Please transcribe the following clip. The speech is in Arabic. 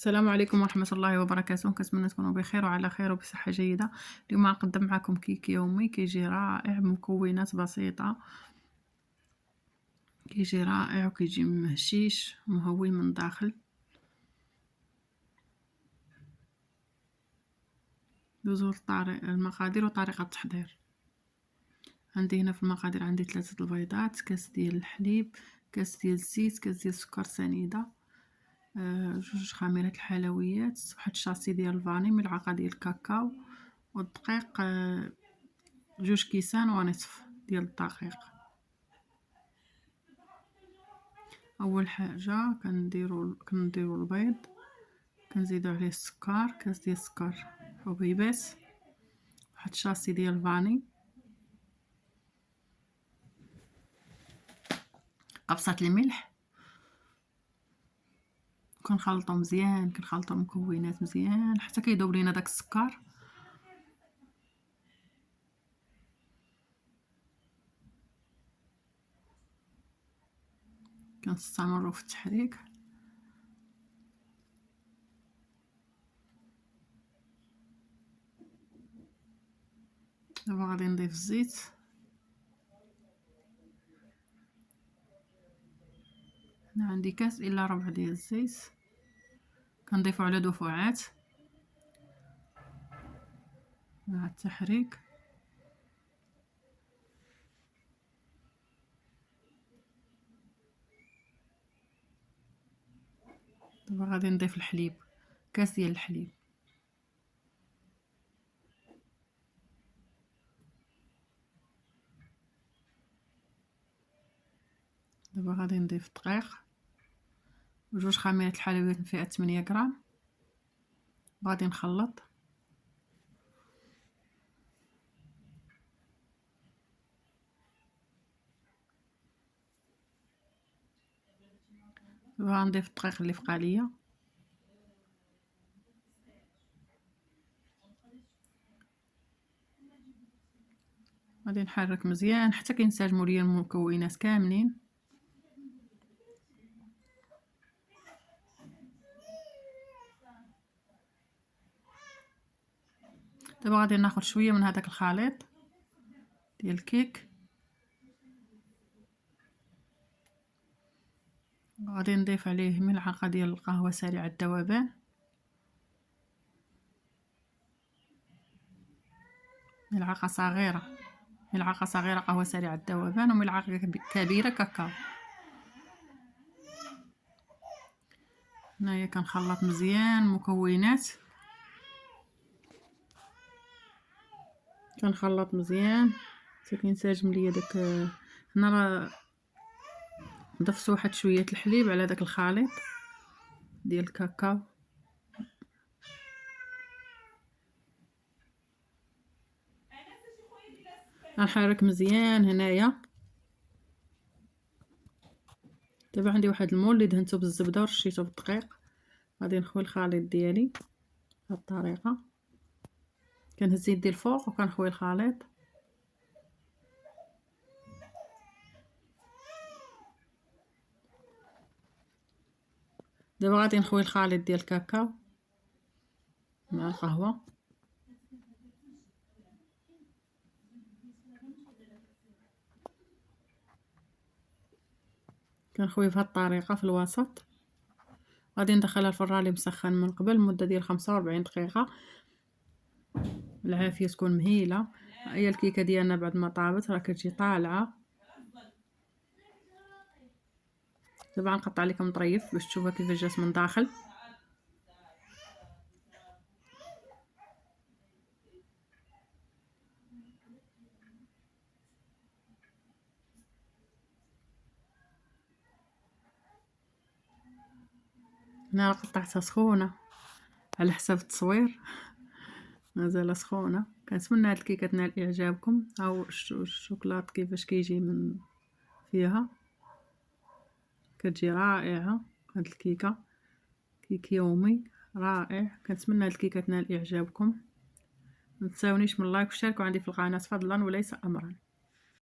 السلام عليكم ورحمة الله وبركاته. كنتمنى تكونوا بخير وعلى خير وبصحة جيدة. اليوم غنقدم معكم كيك يومي كيجي رائع بمكونات بسيطة، كيجي رائع وكيجي مهشيش ومهوي من الداخل. ندوزو المقادير وطريقة التحضير. عندي هنا في المقادير عندي 3 البيضات، كاس ديال الحليب، كاس ديال الزيت، كاس ديال السكر سنيدة، 2 خميرات الحلويات، واحد الشاصي ديال الفاني، ملعقة ديال الكاكاو، والدقيق 2 كيسان ونصف ديال الدقيق. اول حاجه كنديروا البيض، كنزيدوا عليه السكر، كاس ديال السكر حبيبات، واحد الشاصي ديال الفاني، قبصه الملح. كنخلطو مزيان، كنخلطو المكونات مزيان حتى كيذوب لينا داك السكر. كنستمروا في التحريك. دابا غادي نضيف الزيت، هنا عندي كاس الا ربع ديال الزيت، كنضيفو على دفعات مع التحريك. دابا غادي نضيف الحليب، كاس ديال الحليب. دابا غادي نضيف الدقيق و2 خميرات الحلويات من فئة 8 غرام. غادي نخلط. غنضيف الدقيق اللي بقى ليا، غادي نحرك مزيان حتى كينسجموا ليا المكونات كاملين. دابا غادي ناخذ شويه من هذاك الخليط ديال الكيك، غادي نضيف عليه ملعقه ديال القهوه سريعه الذوبان، ملعقه صغيره قهوه سريعه الذوبان، وملعقه كبيره كاكاو. هنايا كنخلط مزيان المكونات، كنخلط مزيان حتى كينسجم ليا داك. هنا راه ضفت واحد شويه الحليب على داك الخليط ديال الكاكاو. غنحرك مزيان هنايا. دابا عندي واحد المول اللي دهنته بالزبده ورشيته بالدقيق، غادي نخوي الخليط ديالي بهاد الطريقه، كنهز يدي الفوق وكنخوي الخليط. دابا غادي نخوي الخليط ديال الكاكاو مع القهوه، كنخويه بهاد الطريقه في الوسط. غادي ندخلها الفران اللي مسخن من قبل لمده ديال 45 دقيقه، العافيه تكون مهيله. هي الكيكه ديالنا بعد ما طابت راه كتجي طالعه. دابا غنقطع لكم طريف باش تشوفوا كيفاش جات من داخل. هنا قطعتها سخونه على حسب التصوير، مازال سخونه. كنتمنى هاد الكيكه تنال اعجابكم. او الشوكولات كيفاش كيجي من فيها، كتجي رائعه هاد الكيكه، كيك يومي رائع. كنتمنى هاد الكيكه تنال اعجابكم. متنساونيش من لايك وشاركوا عندي في القناه فضلا وليس امرا.